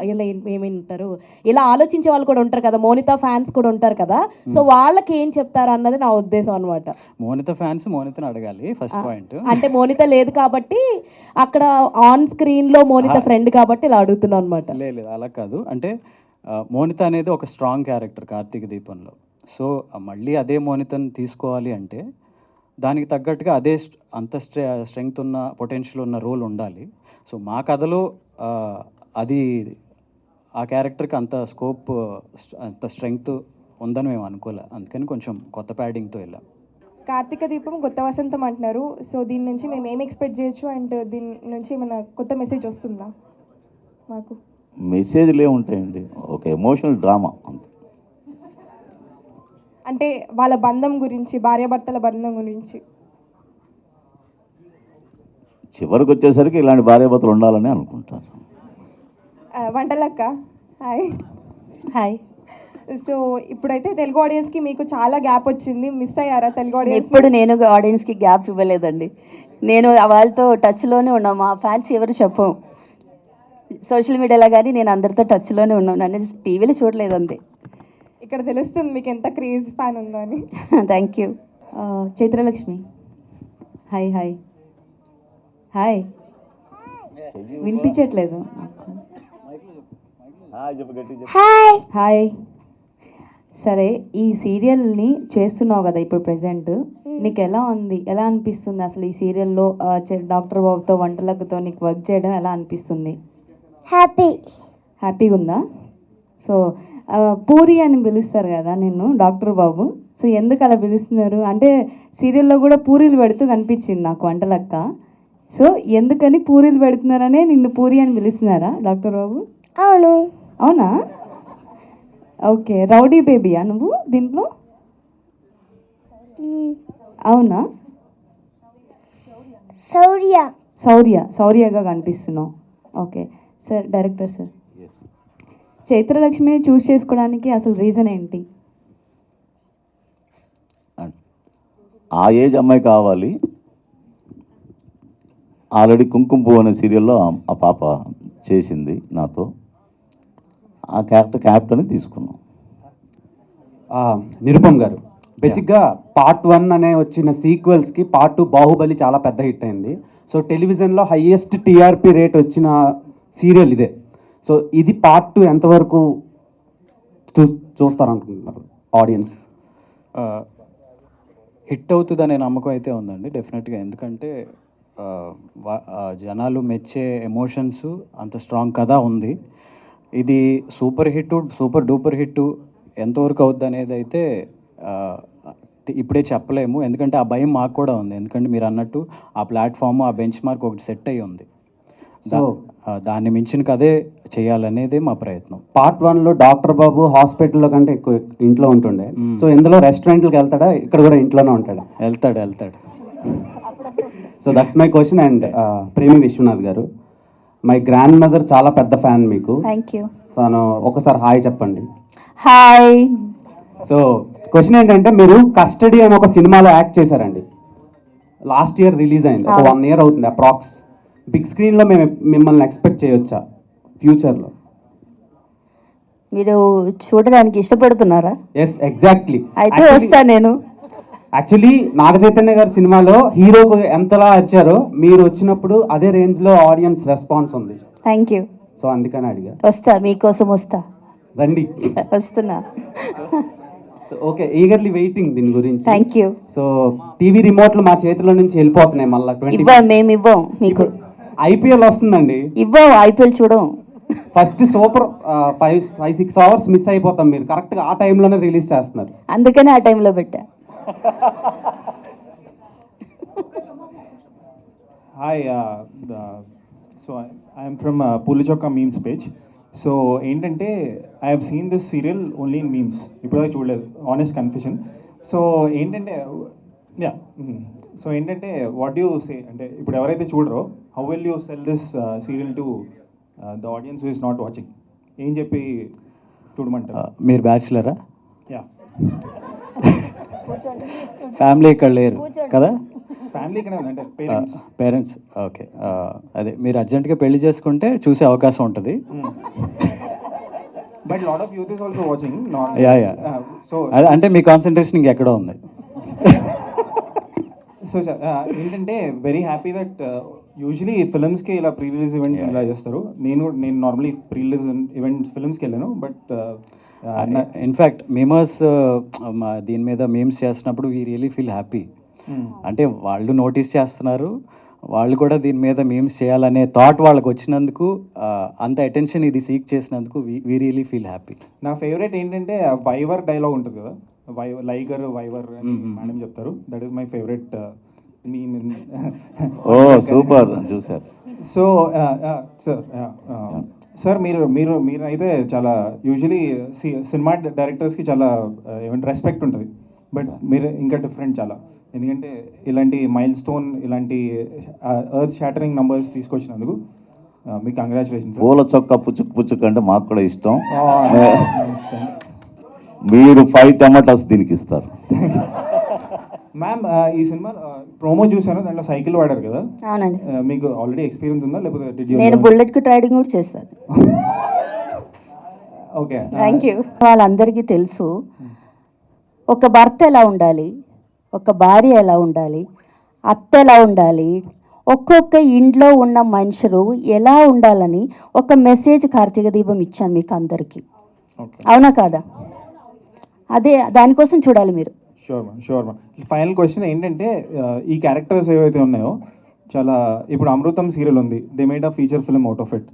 ఏమంటారు, ఇలా ఆలోచించే వాళ్ళు కూడా ఉంటారు కదా, మోనిత ఫ్యాన్స్ కూడా ఉంటారు కదా. సో వాళ్ళకి ఏం చెప్తారు అన్నది నా ఉద్దేశం అనమాట. మోనిత ఫ్యాన్స్ మోనితని అడగాలి ఫస్ట్ పాయింట్. అంటే మోనిత లేదు కాబట్టి అక్కడ ఆన్ స్క్రీన్ లో మోనిత ఫ్రెండ్ కాబట్టి ఇలా అడుగుతున్నాను అనమాట. లేదు అలా కాదు, అంటే మోనిత అనేది ఒక స్ట్రాంగ్ క్యారెక్టర్ కార్తీక దీపంలో. సో మళ్ళీ అదే మోనితను తీసుకోవాలి అంటే దానికి తగ్గట్టుగా అదే అంత స్ట్రెంగ్త్ ఉన్న పొటెన్షియల్ ఉన్న రోల్ ఉండాలి. సో మా కథలో అది ఆ క్యారెక్టర్కి అంత స్కోప్ అంత స్ట్రెంగ్త్ ఉందని మేము అనుకోలే, అందుకని కొంచెం కొత్త ప్యాడింగ్తో వెళ్ళాం. కార్తీక దీపం కొత్త వసంతం అంటున్నారు. సో దీని నుంచి మేము ఏం ఎక్స్పెక్ట్ చేయొచ్చు అండ్ దీని నుంచి ఏమైనా కొత్త మెసేజ్ వస్తుందా మాకు? మెసేజ్లు ఏముంటాయండి, ఒక ఎమోషనల్ డ్రామా అంతే. అంటే వాళ్ళ బంధం గురించి, భార్యాభర్తల బంధం గురించి. చివరికి వచ్చేసరికి ఇలాంటి భార్యాభర్తలు ఉండాలని అనుకుంటారు. వంటలక్క హాయ్. హాయ్. సో ఇప్పుడైతే తెలుగు ఆడియన్స్కి మీకు చాలా గ్యాప్ వచ్చింది, మిస్ అయ్యారా తెలుగు ఆడియన్స్? ఎప్పుడు నేను ఆడియన్స్కి గ్యాప్ ఇవ్వలేదండి, నేను వాళ్ళతో టచ్లోనే ఉన్నాం. మా ఫ్యాన్స్ ఎవరు చెప్పం, సోషల్ మీడియాలో కానీ నేను అందరితో టచ్లోనే ఉన్నాం, నన్ను టీవీలో చూడలేదు అంతే. ఇక్కడ తెలుస్తుంది మీకు ఎంత క్రేజ్ ఫ్యాన్ ఉందో అని. Thank you. Chaitralakshmi hi. Hi hi, వినిపించట్లేదు. హాయ్. హాయ్. సరే, ఈ సీరియల్ని చేస్తున్నావు కదా ఇప్పుడు ప్రెసెంట్, నీకు ఎలా ఉంది, ఎలా అనిపిస్తుంది అసలు ఈ సీరియల్లో డాక్టర్ బాబుతో వంటలతో నీకు వర్క్ చేయడం ఎలా అనిపిస్తుంది? హ్యాపీగా ఉందా? సో పూరి అని పిలుస్తారు కదా నిన్ను డాక్టర్ బాబు, సో ఎందుకు అలా పిలుస్తున్నారు అంటే సీరియల్లో కూడా పూరీలు పెడుతూ కనిపించింది నాకు వంటలక్క. సో ఎందుకని పూరీలు పెడుతున్నారనే నిన్ను పూరి అని పిలుస్తున్నారా డాక్టర్ బాబు? అవును. అవునా? ఓకే. రౌడీ బేబీయా నువ్వు దీంట్లో? అవునా? శౌర్యగా కనిపిస్తున్నావు. Okay sir. డైరెక్టర్ సార్, చైత్రలక్ష్మిని చూస్ చేసుకోవడానికి అసలు రీజన్ ఏంటి? ఆ ఏజ్ అమ్మాయి కావాలి. ఆల్రెడీ కుంకుమ పువ్వు అనే సీరియల్లో ఆ పాప చేసింది నాతో, ఆ క్యారెక్టర్ అని తీసుకున్నాం. నిరుపమ్ గారు, బేసిక్గా పార్ట్ 1 అనే వచ్చిన సీక్వెల్స్కి పార్ట్ 2 బాహుబలి చాలా పెద్ద హిట్ అయింది. సో టెలివిజన్లో హైయెస్ట్ టీఆర్పీ రేట్ వచ్చిన సీరియల్ ఇదే. సో ఇది పార్ట్ 2 ఎంతవరకు చూస్తారనుకుంటున్నారు ఆడియన్స్? హిట్ అవుతుందనే నమ్మకం అయితే ఉందండి డెఫినెట్గా, ఎందుకంటే జనాలు మెచ్చే ఎమోషన్స్ అంత స్ట్రాంగ్ కథ ఉంది. ఇది సూపర్ డూపర్ హిట్ ఎంతవరకు అవుద్ది అనేది అయితే ఇప్పుడే చెప్పలేము, ఎందుకంటే ఆ భయం మాకు కూడా ఉంది. ఎందుకంటే మీరు అన్నట్టు ఆ ప్లాట్ఫామ్, ఆ బెంచ్ మార్క్ ఒకటి సెట్ అయ్యి ఉంది. సో దాన్ని మించిన కదే చేయాలనేదే మా ప్రయత్నం. పార్ట్ 1లో డాక్టర్ బాబు హాస్పిటల్లో కంటే ఎక్కువ ఇంట్లో ఉంటుండే, సో ఇందులో రెస్టారెంట్కి వెళ్తాడా, ఇక్కడ కూడా ఇంట్లోనే ఉంటాడా? వెళ్తాడు. So that's my question. And Premi Vishwanath గారు, మై గ్రాండ్ మదర్ చాలా పెద్ద ఫ్యాన్ మీకు. Thank you. తను ఒకసారి హాయ్ చెప్పండి. హాయ్. సో క్వశ్చన్ ఏంటంటే, మీరు కస్టడీ అని ఒక సినిమాలో యాక్ట్ చేశారండి. లాస్ట్ ఇయర్ రిలీజ్ అయింది, ఒక 1 year అవుతుంది అప్రాక్స్. బిగ్ స్క్రీన్లో మేము మిమ్మల్ని ఎక్స్పెక్ట్ చేయొచ్చా ఫ్యూచర్లో? మీరు చూడడానికి ఇష్టపడుతున్నారా? Yes, exactly. అయితే వస్తా నేను. యాక్చువల్లీ నాగ చైతన్య గారి సినిమాలో హీరోకు ఎంతలా అరిచారో మీరు వచ్చినప్పుడు అదే రేంజ్లో ఆడియన్స్ రెస్పాన్స్ ఉంది. Thank you. సో అందుకని అడిగా. వస్తా, మీకోసం వస్తా. రండి. వస్తున్నా. ఓకే, ఈగర్లీ వెయిటింగ్ దీని గురించి. Thank you. సో టీవీ రిమోట్లు మా చేతిలో నుంచి వెళ్ళిపోతున్నాయి మళ్ళీ. మేము ఇవ్వం మీకు. ఐపీఎల్ వస్తుందండి. ఇవ్వం, ఐపీఎల్ చూడం. ఫస్ట్ సూపర్ 5-6 అవర్స్ మిస్ అయిపోతాం. మీరు కరెక్ట్గా ఆ టైంలోనే రిలీజ్ చేస్తున్నారు. అందుకనే ఆ టైంలో పెట్టా. Hi, so I'm from Poolachokka memes page. So ఏంటంటే I have seen this serial only in memes, ఇప్పుడే చూడలేదు, ఆనెస్ట్ కన్ఫెషన్. సో ఏంటంటే వాట్ యూ సే అంటే, ఇప్పుడు ఎవరైతే చూడరో how will you sell this serial to the audience who is not watching? ఏం చెప్పి చూడమంటారు? మీరు బ్యాచులరా? యా, ఫ్యామిలీ ఇక్కడ లేరు కదా? ఫ్యామిలీ ఇక్కడ అంటే పేరెంట్స్. ఓకే, అదే మీరు అర్జెంటుగా పెళ్లి చేసుకుంటే చూసే అవకాశం ఉంటుంది. But lot of youth is also watching. Yeah. So అదే అంటే మీ కాన్సన్ట్రేషన్ ఇంకెక్కడో ఉంది. సో ఏంటంటే వెరీ హ్యాపీ దట్ యూజువలీ ఫిల్మ్స్కి ఇలా ప్రీ రిలీజ్ ఈవెంట్ ఇలా చేస్తారు. నేను నార్మలీ ప్రీ రిలీజ్ ఈవెంట్ ఫిల్మ్స్కి వెళ్ళాను. బట్ ఇన్ఫ్యాక్ట్ మేమర్స్ దీని మీద మేమ్స్ చేస్తున్నప్పుడు వీ రియలీ ఫీల్ హ్యాపీ. అంటే వాళ్ళు నోటీస్ చేస్తున్నారు, వాళ్ళు కూడా దీని మీద మేమ్స్ చేయాలనే థాట్ వాళ్ళకి వచ్చినందుకు, అంత అటెన్షన్ ఇది సీక్ చేసినందుకు వీ రియలీ ఫీల్ హ్యాపీ. నా ఫేవరెట్ ఏంటంటే వైవర్ డైలాగ్ ఉంటుంది కదా, లైగర్ వైవర్ అని మేడం చెప్తారు. That is my favourite meme. Oh super, చూసారు. సో సార్ మీరు అయితే చాలా యూజువలీ సినిమా డైరెక్టర్స్కి చాలా ఏమంటే రెస్పెక్ట్ ఉంటుంది. బట్ మీరు ఇంకా డిఫరెంట్ చాలా. ఎందుకంటే ఇలాంటి మైల్ స్టోన్, ఇలాంటి ఎర్త్ షాటరింగ్ నంబర్స్ తీసుకొచ్చినందుకు మీకు కంగ్రాచులేషన్స్. పూల చొక్క పుచ్చుక్ అంటే మాకు కూడా ఇష్టం. మీరు 5 టమాటాస్ దీనికి ఇస్తారు. మ్యామ్, ఈ సినిమా ప్రోమో చూసాను, దాంట్లో సైకిల్ వాడారు కదా? అవునండి. మీకు ఆల్రెడీ ఎక్స్పీరియన్స్ ఉందా లేకపోతే? నేను బుల్లెట్ రైడింగ్ కూడా చేస్తాను. Okay, thank you. వాళ్ళందరికీ తెలుసు ఒక భర్త ఎలా ఉండాలి, ఒక భార్య ఎలా ఉండాలి, అత్త ఎలా ఉండాలి, ఒక్కొక్క ఇంట్లో ఉన్న మనుషులు ఎలా ఉండాలని ఒక మెసేజ్ కార్తీక దీపం ఇచ్చాను మీకు అందరికీ. అవునా కాదా? అదే దానికోసం చూడాలి మీరు. Sure ma'am. ఫైనల్ క్వశ్చన్ ఏంటంటే, ఈ క్యారెక్టర్స్ ఏవైతే ఉన్నాయో చాలా, ఇప్పుడు అమృతం సీరియల్ ఉంది, they made a feature film out of it.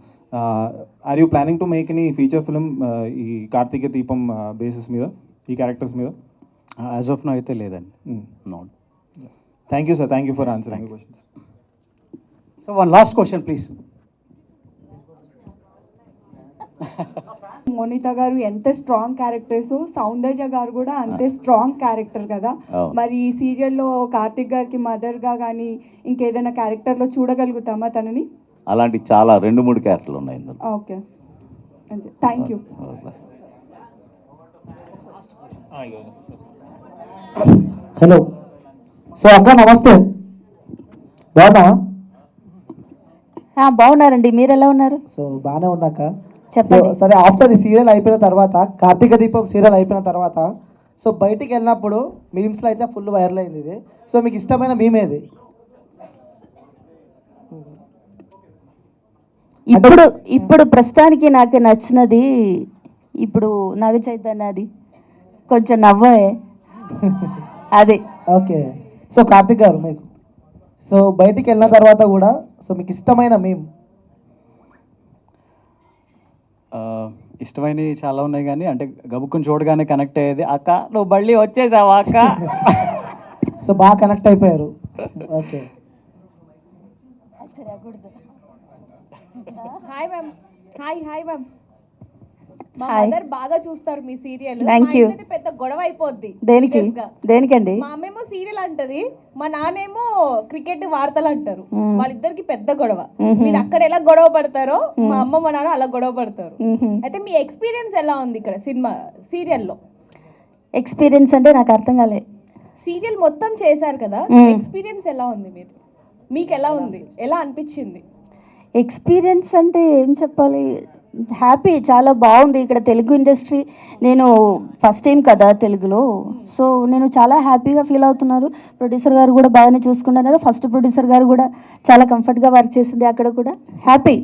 Are you planning to make any feature film ఈ కార్తీక దీపం బేసిస్ మీద, ఈ క్యారెక్టర్స్ మీద? యాజ్ ఆఫ్ నో అయితే లేదండి. Not. Thank you sir, thank you for answering questions. So one last question please. Monitha గారు ఎంత strong characters, సౌందర్య గారు కూడా అంతే స్ట్రాంగ్ క్యారెక్టర్ కదా. మరి ఈ సీరియల్లో కార్తిక్ గారికి మదర్గా కానీ ఇంకేదైనా క్యారెక్టర్లో చూడగలుగుతామా తనని? అలాంటి చాలా 2-3 క్యారెక్టర్లు ఉన్నాయి ఇందులో. Okay, thank you. Hello. So అక్క నమస్తే, బాగున్నా? బాగున్నారండి, మీరు ఎలా ఉన్నారు? సో బాగానే ఉన్నాక చెప్పండి. సరే, ఆఫ్టర్ ఈ సీరియల్ అయిపోయిన తర్వాత, కార్తీక దీపం సీరియల్ అయిపోయిన తర్వాత, సో బయటికి వెళ్ళినప్పుడు మీమ్స్లో అయితే ఫుల్ వైరల్ అయింది ఇది. సో మీకు ఇష్టమైన మీమ్ ఏది? ఇప్పుడు ప్రస్తుతానికి నాకు నచ్చినది ఇప్పుడు నాగ చైతన్యది, కొంచెం నవ్వే అది. ఓకే. సో కార్తీక్ గారు, మీకు సో బయటికి వెళ్ళిన తర్వాత కూడా సో మీకు ఇష్టమైన మీమ్? ఇష్టమైనవి చాలా ఉన్నాయి, కానీ అంటే గబుక్కుని చూడగానే కనెక్ట్ అయ్యేది, అక్క నువ్వు మళ్ళీ వచ్చేసావా అక్క. సో బాగా కనెక్ట్ అయిపోయారు. Okay. Hi ma'am. Hi ma'am. మా Hi. మదర్ బాగా చూస్తారు మీ సీరియల్. Thank you. పెద్ద గొడవ అయిపోద్ది. దేనికి serious గా. దేనికండి మా అమ్మేమో సీరియల్ అంటది, మా నాన్నేమో క్రికెట్ వార్తలు అంటారు. మ్మ్. వాళ్ళిద్దరికి పెద్ద గొడవ. మ్మ్. మీరు అక్కడ ఎలా గొడవ పడతారో మా అమ్మ మా నాన్న అలా గొడవ పడతారు. మ్మ్. అయితే మీ ఎక్స్పీరియన్స్ ఎలా ఉంది ఇక్కడ సినిమా సీరియల్లో? ఎక్స్పీరియన్స్ అంటే నాకు అర్థం కాలే. సీరియల్ మొత్తం చేశారు కదా, మ్మ్. ఎక్స్పీరియన్స్ ఎలా ఉంది మీది? మీకు ఎలా ఉంది, ఎలా అనిపించింది? ఎక్స్పీరియన్స్ అంటే ఏం చెప్పాలి, హ్యాపీ, చాలా బాగుంది ఇక్కడ తెలుగు ఇండస్ట్రీ. నేను ఫస్ట్ టైం కదా తెలుగులో, సో నేను చాలా హ్యాపీగా ఫీల్ అవుతున్నారు. ప్రొడ్యూసర్ గారు కూడా బాగానే చూసుకుంటున్నారు. ఫస్ట్ ప్రొడ్యూసర్ గారు కూడా చాలా కంఫర్ట్గా వర్క్ చేసింది అక్కడ కూడా. హ్యాపీ,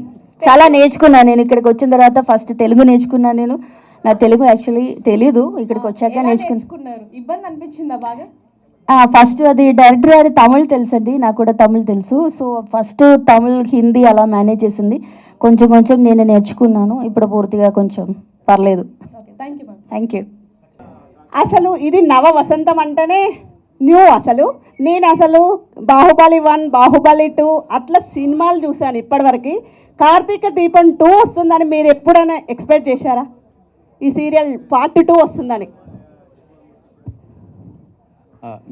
చాలా నేర్చుకున్నాను నేను ఇక్కడికి వచ్చిన తర్వాత. ఫస్ట్ తెలుగు నేర్చుకున్నాను నేను. నా తెలుగు యాక్చువల్లీ తెలీదు, ఇక్కడికి వచ్చాక ఎలా నేర్చుకున్నాను. నేర్చుకున్నారు? ఇబ్బంది అనిపించిందా బాగా? ఫస్ట్ అది డైరెక్టర్ గారి తమిళ్ తెలుసండి, నాకు కూడా తమిళ్ తెలుసు. సో ఫస్ట్ తమిళ్ హిందీ అలా మేనేజ్ చేసింది. కొంచెం కొంచెం నేను నేర్చుకున్నాను. ఇప్పుడు పూర్తిగా కొంచెం పర్లేదు. Thank you ma'am. Thank you. అసలు ఇది నవ వసంతం అంటేనే న్యూ. నేను అసలు బాహుబలి 1, బాహుబలి 2 అట్లా సినిమాలు చూశాను ఇప్పటివరకు. కార్తీక దీపం 2 వస్తుందని మీరు ఎప్పుడైనా ఎక్స్పెక్ట్ చేశారా? ఈ సీరియల్ పార్ట్ 2 వస్తుందని?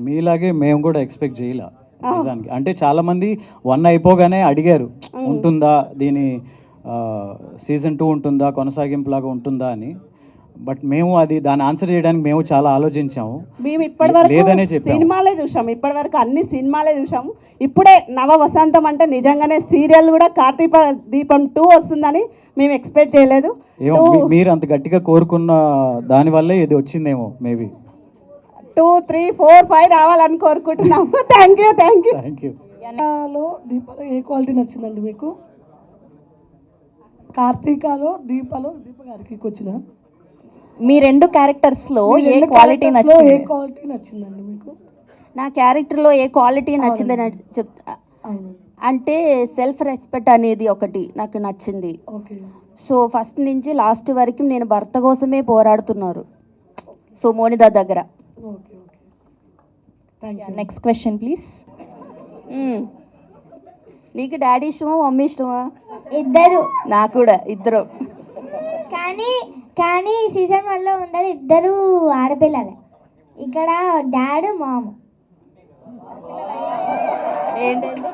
మీలాగే మేము కూడా ఎక్స్పెక్ట్ చేయలే నిజానికి. అంటే చాలామంది 1 అయిపోగానే అడిగారు ఉంటుందా దీని సీజన్ 2 ఉంటుందా, కొనసాగింపులాగా ఉంటుందా అని. బట్ మేము అది దాని ఆన్సర్ చేయడానికి మేము చాలా ఆలోచించాము. మేము ఇప్పటివరకు లేదనే చెప్పాము. సినిమాలే చూసాము, ఇప్పటివరకు అన్ని సినిమాలే చూసాము. ఇప్పుడే నవ వసంతం అంటే నిజంగానే సీరియల్ కూడా కార్తీక దీపం 2 వస్తుందని మేము ఎక్స్పెక్ట్ చేయలేదు. ఏమో మీరు అంత గట్టిగా కోరుకున్న దానివల్లే ఇది వచ్చిందేమో మేబీ. 2, 3, 4, 5 రావాలని కోరుకుంటున్నాము. Thank you. Thank you. దీపాలో ఏ క్వాలిటీ నచ్చిందండి మీకు? కార్తీకాలో దీపాలో దీప గారికి వచ్చిన మీ రెండు క్యారెక్టర్స్లో మీ ఏ రెండు క్వాలిటీ characters లో నచ్చింది? ఏ క్వాలిటీ నచ్చిందండి మీకు? నా క్యారెక్టర్లో ఏ క్వాలిటీ నచ్చిందని చెప్తా అంటే సెల్ఫ్ రెస్పెక్ట్ అనేది ఒకటి నాకు నచ్చింది. ఓకే. సో ఫస్ట్ నుంచి లాస్ట్ వరకు నేను భర్త కోసమే పోరాడుతున్నారు. సో మోనిదా దగ్గర. Okay okay thank you. Next question please. నీకు డాడీ ఇష్టమా మమ్మీ ఇష్టమా? ఇద్దరు. నాకు కూడా ఇద్దరు. కానీ సీజన్ 1లో ఉండదు, ఇద్దరు ఆడపిల్లలే. ఇక్కడ డాడ్ మామ్. ఏంటండి?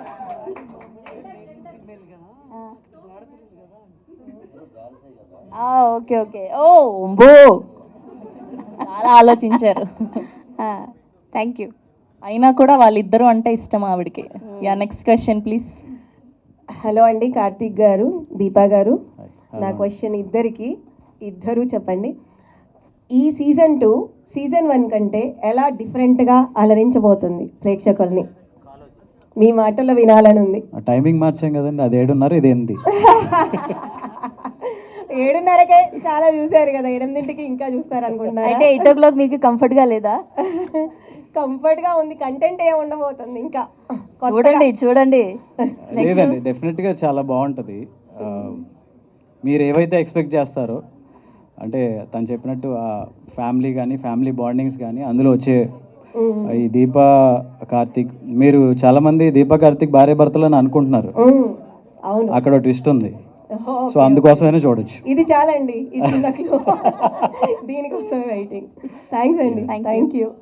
Okay okay. ఓ బో, చాలా ఆలోచించారు. Thank you. అయినా కూడా వాళ్ళిద్దరూ అంటే ఇష్టం ఆవిడకి. Yeah next question please. Hello అండి, కార్తీక్ గారు, దీపా గారు. నా క్వశ్చన్ ఇద్దరు చెప్పండి. ఈ సీజన్ 2 సీజన్ 1 కంటే ఎలా డిఫరెంట్గా అలరించబోతుంది ప్రేక్షకుల్ని? మీ మాటల్లో వినాలని ఉంది. టైమింగ్ మార్చాం కదండి, అది 7:30 ఇది 8. 7:30కే చాలా చూసారు కదా, 8ంటికి ఇంకా చూస్తారు అనుకుంటున్నారు. అంటే 8 o'clock మీకు కంఫర్ట్గా లేదా? కంఫర్ట్గా ఉంది. కంటెంట్ ఏం ఉండబోతుంది ఇంకా? చూడండి. లేదండి, డెఫినెట్గా చాలా బాగుంటుంది. మీరు ఏవైతే ఎక్స్పెక్ట్ చేస్తారో, అంటే తను చెప్పినట్టు ఆ ఫ్యామిలీ కానీ ఫ్యామిలీ బాండింగ్స్ కానీ అందులో వచ్చే ఈ దీపా కార్తీక్, మీరు చాలామంది దీపా కార్తీక్ భార్య భర్తలు అని అనుకుంటున్నారు. అక్కడ ట్విస్ట్ ఉంది. సో అందుకోసమైనా చూడొచ్చు. ఇది చాలండి, ఈ చిన్న క్లూ. దీనికోసమే వెయిటింగ్. థ్యాంక్స్ అండి. Thank you.